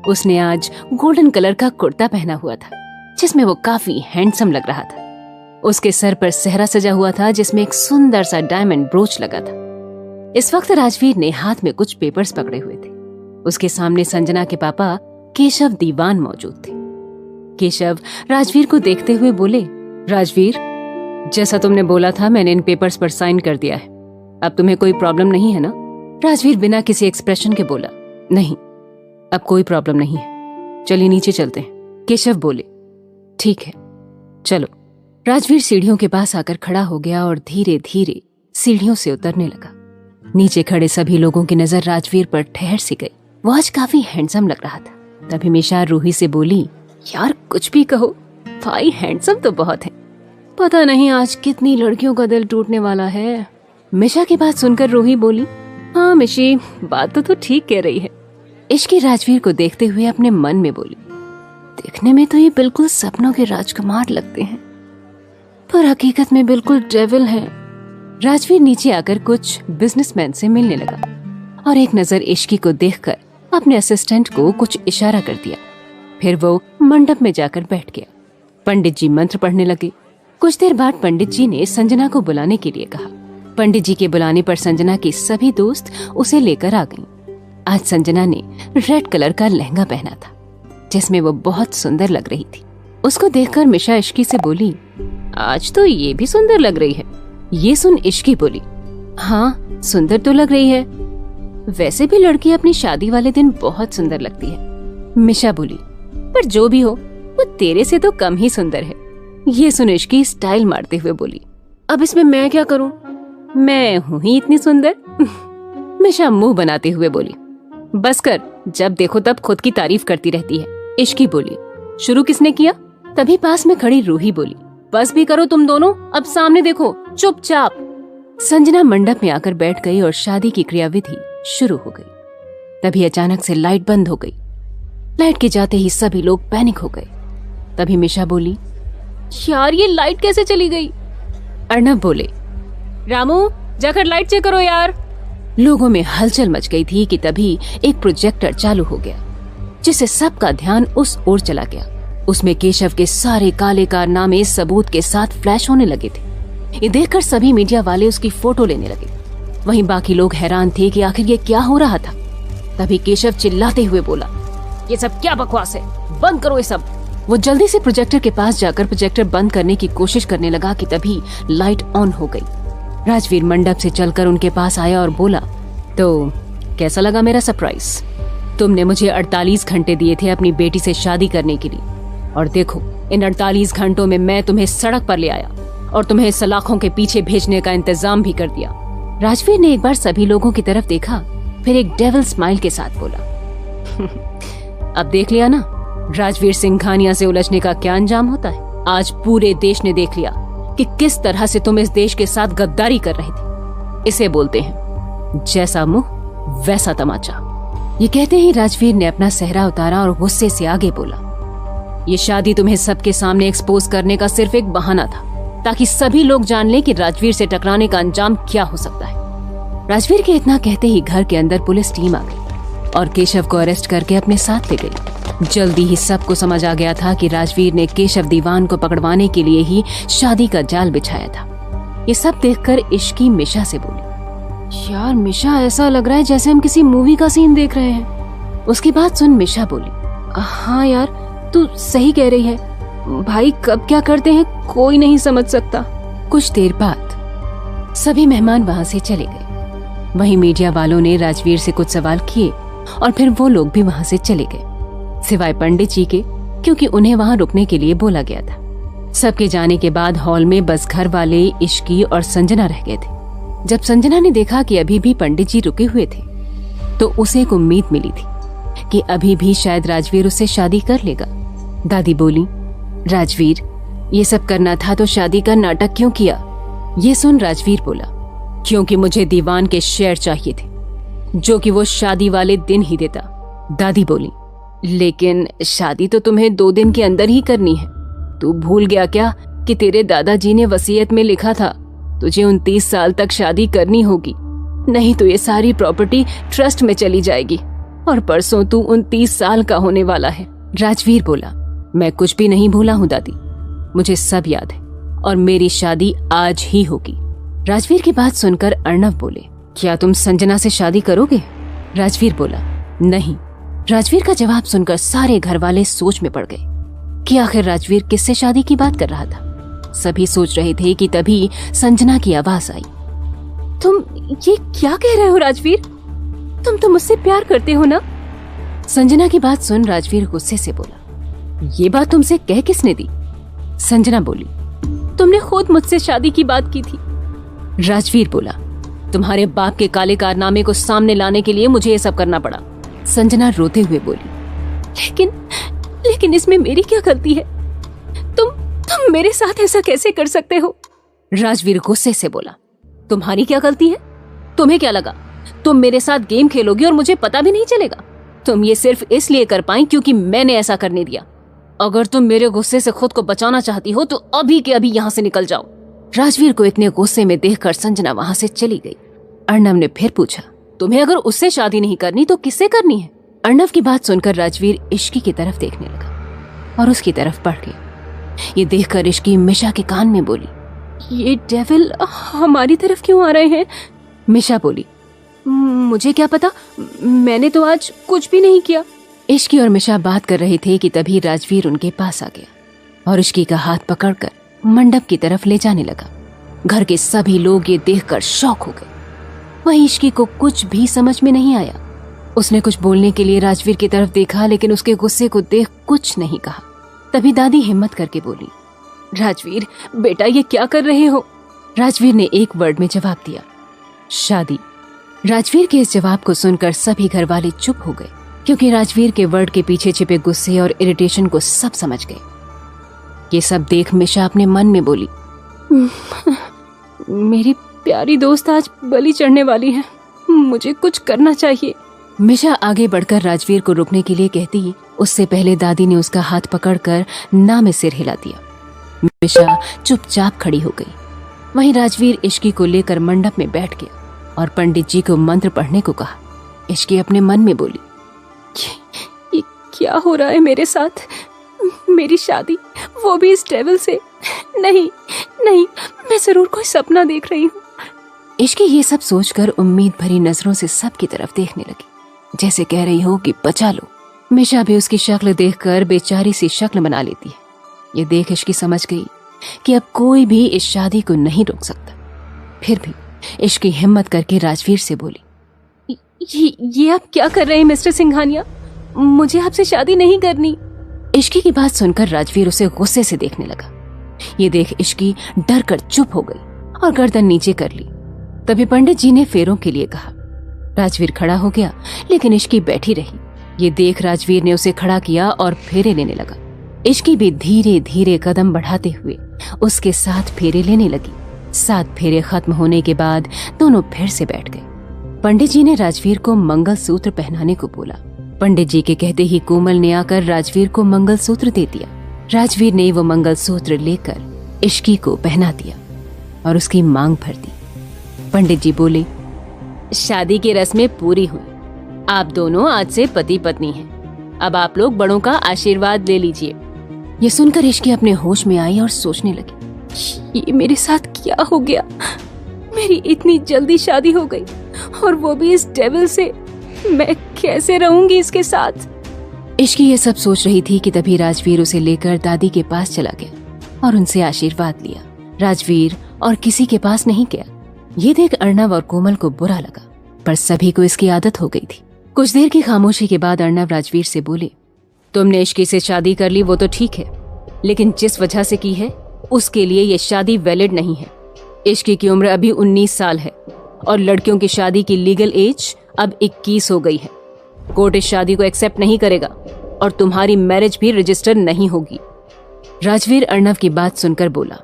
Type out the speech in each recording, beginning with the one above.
उसने आज golden colour का कुर्ता पहना हुआ था जिसमें वो काफी हैंडसम लग रहा था। उसके सर पर सेहरा सजा हुआ था जिसमें एक सुंदर सा डायमंड ब्रोच लगा था। इस वक्त राजवीर ने हाथ में कुछ पेपर्स पकड़े हुए थे। उसके सामने संजना के पापा केशव दीवान मौजूद थे। केशव राजवीर को देखते हुए बोले, राजवीर, जैसा तुमने बोला था मैंने इन पेपर्स पर साइन कर दिया है। अब तुम्हें कोई प्रॉब्लम नहीं है ना? राजवीर बिना किसी एक्सप्रेशन के बोला, नहीं, अब कोई प्रॉब्लम नहीं है, चलिए नीचे चलते हैं। केशव बोले, ठीक है चलो। राजवीर सीढ़ियों के पास आकर खड़ा हो गया और धीरे धीरे सीढ़ियों से उतरने लगा। नीचे खड़े सभी लोगों की नजर राजवीर पर ठहर सी गई। वो आज काफी हैंडसम लग रहा था। तभी मिशा रूही से बोली, यार कुछ भी कहो, भाई हैंडसम तो बहुत है। पता नहीं आज कितनी लड़कियों का दिल टूटने वाला है। मिशा की बात सुनकर रूही बोली, हाँ मिशी, बात तो ठीक कह रही है। इश्की राजवीर को देखते हुए अपने मन में बोली, देखने में तो ये बिल्कुल सपनों के राजकुमार लगते हैं, पर हकीकत में बिल्कुल डेविल हैं। राजवीर नीचे आकर कुछ बिजनेसमैन से मिलने लगा और एक नजर इश्की को देखकर अपने असिस्टेंट को कुछ इशारा कर दिया। फिर वो मंडप में जाकर बैठ गया। पंडित जी मंत्र पढ़ने लगे। कुछ देर बाद पंडित जी ने संजना को बुलाने के लिए कहा। पंडित जी के बुलाने पर संजना की सभी दोस्त उसे लेकर आ गईं। आज संजना ने रेड कलर का लहंगा पहना था जिसमें वो बहुत सुंदर लग रही थी। उसको देखकर मिशा इश्की से बोली, आज तो ये भी सुंदर लग रही है। ये सुन इश्की बोली, हाँ सुंदर तो लग रही है, वैसे भी लड़की अपनी शादी वाले दिन बहुत सुंदर लगती है। मिशा बोली, पर जो भी हो वो तेरे से तो कम ही सुंदर है। ये सुन इश्की स्टाइल मारते हुए बोली, अब इसमें मैं क्या करूं, मैं हूं ही इतनी सुंदर। मिशा मुंह बनाते हुए बोली, बस कर, जब देखो तब खुद की तारीफ करती रहती है। इश्की बोली, शुरू किसने किया? तभी पास में खड़ी रूही बोली, बस भी करो तुम दोनों, अब सामने देखो चुपचाप। संजना मंडप में आकर बैठ गई और शादी की क्रियाविधि शुरू हो गई। तभी अचानक से लाइट बंद हो गई। लाइट के जाते ही सभी लोग पैनिक हो गए। तभी मिशा बोली, यार ये लाइट कैसे चली गई? अर्नब बोले, रामू जाकर लाइट चेक करो यार। लोगों में हलचल मच गई थी कि तभी एक प्रोजेक्टर चालू हो गया जिससे सबका ध्यान उस ओर चला गया। उसमें केशव के सारे काले कारनामे सबूत के साथ फ्लैश होने लगे थे। ये देखकर सभी मीडिया वाले उसकी फोटो लेने लगे। वहीं बाकी लोग हैरान थे कि आखिर ये क्या हो रहा था। तभी केशव चिल्लाते हुए बोला, ये सब क्या बकवास है, बंद करो ये सब। वो जल्दी से प्रोजेक्टर के पास जाकर प्रोजेक्टर बंद करने की कोशिश करने लगा कि तभी लाइट ऑन हो गई। राजवीर मंडप से चलकर उनके पास आया और बोला, तो कैसा लगा मेरा सरप्राइज? तुमने मुझे 48 घंटे दिए थे अपनी बेटी से शादी करने के लिए, और देखो इन 48 घंटों में मैं तुम्हें सड़क पर ले आया और तुम्हें सलाखों के पीछे भेजने का इंतजाम भी कर दिया। राजवीर ने एक बार सभी लोगों की तरफ देखा, फिर एक डेविल स्माइल के साथ बोला, अब देख लिया ना राजवीर सिंघानिया से उलझने का क्या अंजाम होता है। आज पूरे देश ने देख लिया कि किस तरह से तुम इस देश के साथ गद्दारी कर रहे थे। इसे बोलते हैं जैसा मुंह वैसा तमाचा। ये कहते ही राजवीर ने अपना सेहरा उतारा और गुस्से से आगे बोला, ये शादी तुम्हें सबके सामने एक्सपोज करने का सिर्फ एक बहाना था ताकि सभी लोग जान लें कि राजवीर से टकराने का अंजाम क्या हो सकता है। राजवीर के इतना कहते ही घर के अंदर पुलिस टीम आ गई और केशव को अरेस्ट करके अपने साथ ले गई। जल्दी ही सबको समझ आ गया था कि राजवीर ने केशव दीवान को पकड़वाने के लिए ही शादी का जाल बिछाया था। ये सब देखकर इश्की मिशा से बोली, यार मिशा ऐसा लग रहा है जैसे हम किसी मूवी का सीन देख रहे हैं। उसकी बात सुन मिशा बोली, हाँ यार तू सही कह रही है, भाई कब क्या करते हैं कोई नहीं समझ सकता। कुछ देर बाद सभी मेहमान वहां से चले गए। वहीं मीडिया वालों ने राजवीर से कुछ सवाल किए और फिर वो लोग भी वहां से चले गए, सिवाय पंडित जी के, क्योंकि उन्हें वहां रुकने के लिए बोला गया था। सबके जाने के बाद हॉल में बस घर वाले इश्की और संजना रह गए थे। जब संजना ने देखा कि अभी भी पंडित जी रुके हुए थे तो उसे एक उम्मीद मिली थी कि अभी भी शायद राजवीर उससे शादी कर लेगा। दादी बोली, राजवीर ये सब करना था तो शादी का नाटक क्यों किया? ये सुन राजवीर बोला, क्योंकि मुझे दीवान के शेयर चाहिए थे जो कि वो शादी वाले दिन ही देता। दादी बोली, लेकिन शादी तो तुम्हें 2 दिन के अंदर ही करनी है। तू भूल गया क्या कि तेरे दादाजी ने वसीयत में लिखा था तुझे 29 साल तक शादी करनी होगी, नहीं तो ये सारी प्रॉपर्टी ट्रस्ट में चली जाएगी और परसों तू 29 साल का होने वाला है। राजवीर बोला, मैं कुछ भी नहीं भूला हूँ दादी, मुझे सब याद है और मेरी शादी आज ही होगी। राजवीर की बात सुनकर अर्णव बोले, क्या तुम संजना से शादी करोगे? राजवीर बोला, नहीं। राजवीर का जवाब सुनकर सारे घर वाले सोच में पड़ गए कि आखिर राजवीर किससे शादी की बात कर रहा था। सभी सोच रहे थे कि तभी संजना की आवाज आई, तुम ये क्या कह रहे हो राजवीर? तुम तो मुझसे प्यार करते हो ना? संजना की बात सुन राजवीर गुस्से से बोला, ये बात तुमसे कह किसने दी? संजना बोली, तुमने खुद मुझसे शादी की बात की थी। राजवीर बोला, तुम्हारे बाप के काले कारनामे को सामने लाने के लिए मुझे ये सब करना पड़ा। संजना रोते हुए बोली, लेकिन इसमें मेरी क्या गलती है? तुम मेरे साथ ऐसा कैसे कर सकते हो? राजवीर गुस्से से बोला, तुम्हारी क्या गलती है? तुम्हें क्या लगा तुम मेरे साथ गेम खेलोगी और मुझे पता भी नहीं चलेगा? तुम ये सिर्फ इसलिए कर पाई क्योंकि मैंने ऐसा करने दिया। अगर तुम मेरे गुस्से से खुद को बचाना चाहती हो तो अभी के अभी यहाँ से निकल जाओ। राजवीर को इतने गुस्से में देखकर संजना वहां से चली गई। अर्णव ने फिर पूछा, तुम्हें अगर उससे शादी नहीं करनी तो किससे करनी है? अर्णव की बात सुनकर राजवीर इश्की की तरफ देखने लगा और उसकी तरफ बढ़ गया। ये देखकर इश्की मिशा के कान में बोली, ये डेविल हमारी तरफ क्यों आ रहे हैं? मिशा बोली, मुझे क्या पता, मैंने तो आज कुछ भी नहीं किया। इश्की और मिशा बात कर रहे थे कि तभी राजवीर उनके पास आ गया और इश्की का हाथ पकड़कर मंडप की तरफ ले जाने लगा। घर के सभी लोग ये देखकर शॉक हो गए। वहीं इश्की को कुछ भी समझ में नहीं आया। उसने कुछ बोलने के लिए राजवीर की तरफ देखा, लेकिन उसके गुस्से को देख कुछ नहीं कहा। तभी दादी हिम्मत करके बोली, राजवीर बेटा ये क्या कर रहे हो? राजवीर ने एक वर्ड में जवाब दिया, शादी। राजवीर के इस जवाब को सुनकर सभी घर वाले चुप हो गए, क्योंकि राजवीर के वर्ड के पीछे छिपे गुस्से और इरिटेशन को सब समझ गए। ये सब देख मिशा अपने मन में बोली, मेरी प्यारी दोस्त आज बलि चढ़ने वाली है, मुझे कुछ करना चाहिए। मिशा आगे बढ़कर राजवीर को रुकने के लिए कहती, उससे पहले दादी ने उसका हाथ पकड़कर ना में सिर हिला दिया। मिशा चुपचाप खड़ी हो गई। वहीं राजवीर इश्की को लेकर मंडप में बैठ गया और पंडित जी को मंत्र पढ़ने को कहा। इश्की अपने मन में बोली, ये क्या हो रहा है मेरे साथ? मेरी शादी, वो भी इस डेविल से? नहीं, मैं जरूर कोई सपना देख रही हूँ। इश्की ये सब सोचकर उम्मीद भरी नजरों से सबकी तरफ देखने लगी, जैसे कह रही हो कि बचा लो। मिशा भी उसकी शक्ल देखकर बेचारी सी शक्ल बना लेती है। ये देख इश्की समझ गई कि अब कोई भी इस शादी को नहीं रोक सकता। फिर भी इश्की हिम्मत करके राजवीर से बोली, ये आप क्या कर रहे हैं मिस्टर सिंघानिया? मुझे आपसे शादी नहीं करनी। इश्की की बात सुनकर राजवीर उसे गुस्से से देखने लगा। ये देख इश्की डर कर चुप हो गई और गर्दन नीचे कर ली। तभी पंडित जी ने फेरों के लिए कहा। राजवीर खड़ा हो गया, लेकिन इश्की बैठी रही। ये देख राजवीर ने उसे खड़ा किया और फेरे लेने लगा। इश्की भी धीरे धीरे कदम बढ़ाते हुए उसके साथ फेरे लेने लगी। 7 फेरे खत्म होने के बाद दोनों फिर से बैठ गए। पंडित जी ने राजवीर को मंगलसूत्र पहनाने को बोला। पंडित जी के कहते ही कोमल ने आकर राजवीर को मंगलसूत्र दे दिया। राजवीर ने वो मंगलसूत्र लेकर इश्की को पहना दिया और उसकी मांग भर दी। पंडित जी बोले, शादी की रस्में पूरी हुई, आप दोनों आज से पति पत्नी हैं। अब आप लोग बड़ों का आशीर्वाद ले लीजिए। ये सुनकर इश्की अपने होश में आई और सोचने लगी, ये मेरे साथ क्या हो गया? मेरी इतनी जल्दी शादी हो गई और वो भी इस डेविल से। मैं कैसे रहूंगी इसके साथ? इश्की ये सब सोच रही थी कि तभी राजवीर उसे लेकर दादी के पास चला गया और उनसे आशीर्वाद लिया। राजवीर और किसी के पास नहीं गया। ये देख अर्णव और कोमल को बुरा लगा, पर सभी को इसकी आदत हो गई थी। कुछ देर की खामोशी के बाद अर्णव राजवीर से बोले, तुमने इश्की से शादी कर ली वो तो ठीक है, लेकिन जिस वजह से की है उसके लिए ये शादी वैलिड नहीं है। इश्की की उम्र अभी 19 साल है और लड़कियों की शादी की लीगल एज अब 21 हो गई है। कोर्ट इस शादी को एक्सेप्ट नहीं करेगा और तुम्हारी मैरिज भी रजिस्टर नहीं होगी। राजवीर अर्णव की बात सुनकर बोला,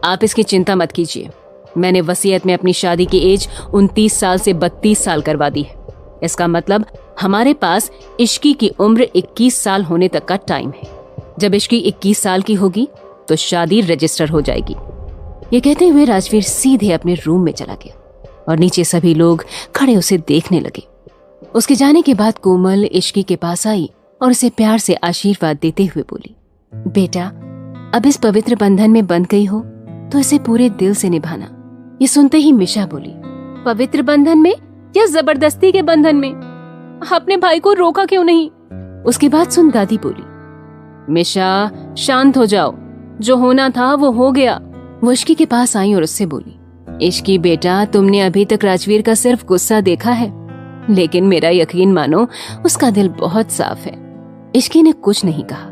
आप इसकी चिंता मत कीजिए, मैंने वसीयत में अपनी शादी की एज 29 साल से 32 साल करवा दी है। इसका मतलब हमारे पास इश्की की उम्र 21 साल होने तक का टाइम है। जब इश्की 21 साल की होगी तो शादी रजिस्टर हो जाएगी। ये कहते हुए राजवीर सीधे अपने रूम में चला गया और नीचे सभी लोग खड़े उसे देखने लगे। उसके जाने के बाद कोमल इश्की के पास आई और उसे प्यार से आशीर्वाद देते हुए बोली, बेटा अब इस पवित्र बंधन में बंध गई हो तो इसे पूरे दिल से निभाना। ये सुनते ही मिशा बोली, पवित्र बंधन में या जबरदस्ती के बंधन में? अपने भाई को रोका क्यों नहीं? उसकी बात सुन दादी बोली, मिशा शांत हो जाओ, जो होना था वो हो गया। वो इश्की के पास आई और उससे बोली, इश्की बेटा तुमने अभी तक राजवीर का सिर्फ गुस्सा देखा है, लेकिन मेरा यकीन मानो उसका दिल बहुत साफ है। इश्की ने कुछ नहीं कहा,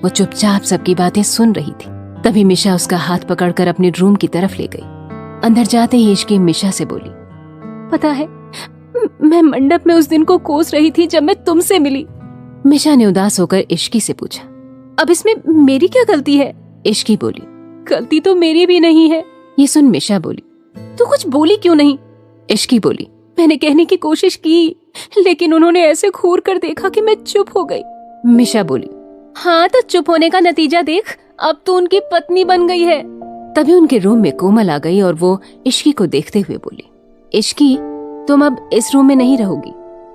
वो चुपचाप सबकी बातें सुन रही थी। तभी मिशा उसका हाथ पकड़कर अपने रूम की तरफ ले गई। अंदर जाते ही इश्की मिशा से बोली, पता है मैं मंडप में उस दिन को कोस रही थी जब मैं तुमसे मिली। मिशा ने उदास होकर इश्की से पूछा, अब इसमें मेरी क्या गलती है? इश्की बोली, गलती तो मेरी भी नहीं है। ये सुन मिशा बोली, तू कुछ बोली क्यों नहीं? इश्की बोली, मैंने कहने की कोशिश की लेकिन उन्होंने ऐसे घूर कर देखा कि मैं चुप हो गई। मिशा बोली, हाँ तो चुप होने का नतीजा देख, अब तो उनकी पत्नी बन गई है। तभी उनके रूम में कोमल आ गई और वो इश्की को देखते हुए बोली, इश्की तुम अब इस रूम में नहीं रहोगी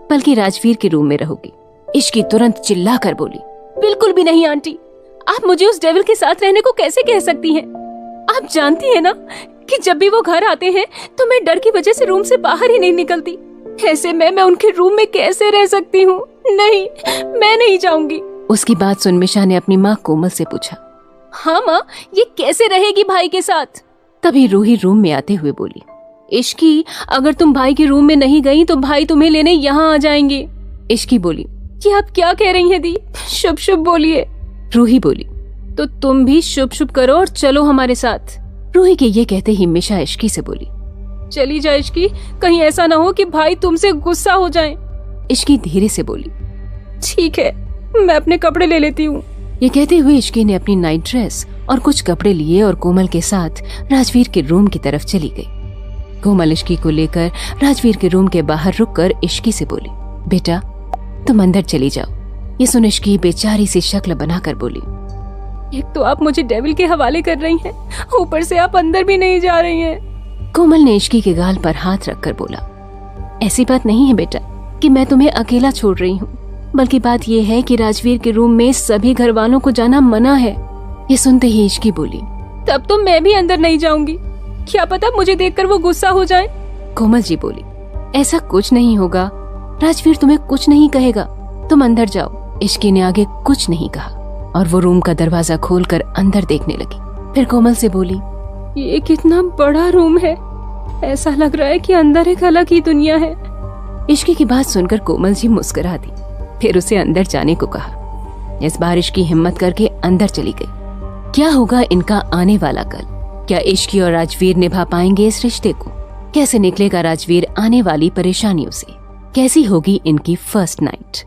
बल्कि राजवीर के रूम में रहोगी। इश्की तुरंत चिल्लाकर बोली, बिल्कुल भी नहीं आंटी, आप मुझे उस डेविल के साथ रहने को कैसे कह सकती हैं? आप जानती हैं ना कि जब भी वो घर आते हैं तो मैं डर की वजह से रूम से बाहर ही नहीं निकलती। ऐसे में मैं उनके रूम में कैसे रह सकती हूँ? नहीं, मैं नहीं जाऊंगी। उसकी बात सुन मिशा ने अपनी माँ कोमल से पूछा, हाँ माँ, ये कैसे रहेगी भाई के साथ? तभी रूही रूम में आते हुए बोली, इश्की अगर तुम भाई के रूम में नहीं गई तो भाई तुम्हें लेने यहाँ आ जाएंगे। इश्की बोली, ये आप क्या कह रही हैं दी? शुभ शुभ बोलिए। रूही बोली, तो तुम भी शुभ शुभ करो और चलो हमारे साथ। रूही के ये कहते ही मिशा इश्की से बोली, चली जा इश्की, कहीं ऐसा ना हो कि भाई तुमसे गुस्सा हो जाए। इश्की धीरे से बोली, ठीक है, मैं अपने कपड़े ले लेती हूँ। ये कहते हुए इश्की ने अपनी नाइट ड्रेस और कुछ कपड़े लिए और कोमल के साथ राजवीर के रूम की तरफ चली गई। कोमल इश्की को लेकर राजवीर के रूम के बाहर रुककर इश्की से बोली, बेटा तुम अंदर चली जाओ। ये सुन इश्की बेचारी सी शक्ल बनाकर बोली, एक तो आप मुझे डेविल के हवाले कर रही हैं, ऊपर से आप अंदर भी नहीं जा रही हैं। कोमल ने इश्की के गाल पर हाथ रखकर बोला, ऐसी बात नहीं है बेटा कि मैं तुम्हें अकेला छोड़ रही हूँ, बल्कि बात यह है कि राजवीर के रूम में सभी घर वालों को जाना मना है। ये सुनते ही इश्की बोली, तब तो मैं भी अंदर नहीं जाऊंगी, क्या पता मुझे देखकर वो गुस्सा हो जाए। कोमल जी बोली, ऐसा कुछ नहीं होगा, राजवीर तुम्हें कुछ नहीं कहेगा, तुम अंदर जाओ। इश्की ने आगे कुछ नहीं कहा और वो रूम का दरवाजा खोलकर अंदर देखने लगी। फिर कोमल से बोली, ये कितना बड़ा रूम है, ऐसा लग रहा है कि अंदर एक अलग ही दुनिया है। इश्की की बात सुनकर कोमल जी मुस्कुरा दी, फिर उसे अंदर जाने को कहा। इस बार इश्की हिम्मत करके अंदर चली गई। क्या होगा इनका आने वाला कल? क्या इश्की और राजवीर निभा पाएंगे इस रिश्ते को? कैसे निकलेगा राजवीर आने वाली परेशानियों से? कैसी होगी इनकी फर्स्ट नाइट?